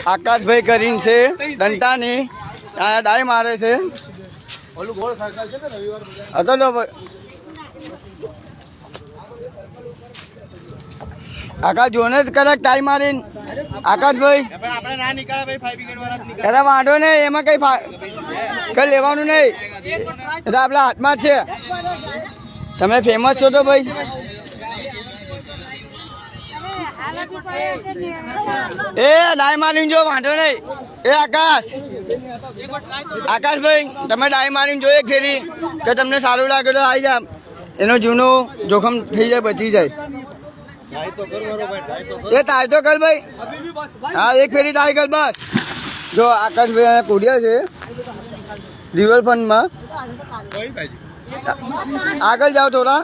આકાશભાઈ કરીને છે દંતાની આ ડાય મારે છે આકાશ જોને જ કદાચ ટાઈ મારીને આકાશભાઈ કદાચ વાંધો નહીં એમાં કઈ લેવાનું નહીં એટલે આપણા હાથમાં જ છે તમે ફેમસ છો તો ભાઈ એ ડાય મારીને જો વાંધો નહીં એ આકાશભાઈ તમે ડાય મારીને જો એક ફેરી કે તમને સારું લાગે તો આવી જા એનો જૂનો જોખમ થઈ જાય બચી જાય એ તાય તો કર ભાઈ હા એક ફેરી તાય કર બસ જો આકાશભાઈ અહીંયા કુડિયા છે રિવરફ્રન્ટમાં આગળ જાઓ થોડા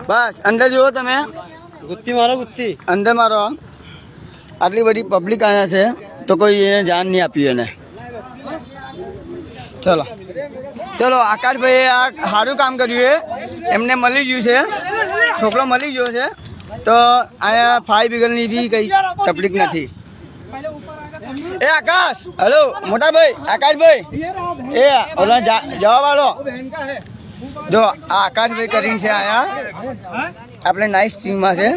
બસ અંદર જુઓ તમે ગુત્તી મારો ગુત્તી અંદર મારો આટલી બધી પબ્લિક અહીંયા છે તો કોઈ એને જાન નહીં આપ્યું એને ચલો ચલો આકાશભાઈએ આ સારું કામ કર્યું છે એમને મળી ગયું છે છોકરો મળી ગયો છે તો અહીંયા ફાયર બ્રિગેડની બી કંઈ તકલીફ નથી એ આકાશ હેલો મોટા ભાઈ આકાશભાઈ એ ઓલા જવાબ આલો જો આ આકાશભાઈ કરીને છે અહીંયા આપણે નાઇસ ટીમમાં છે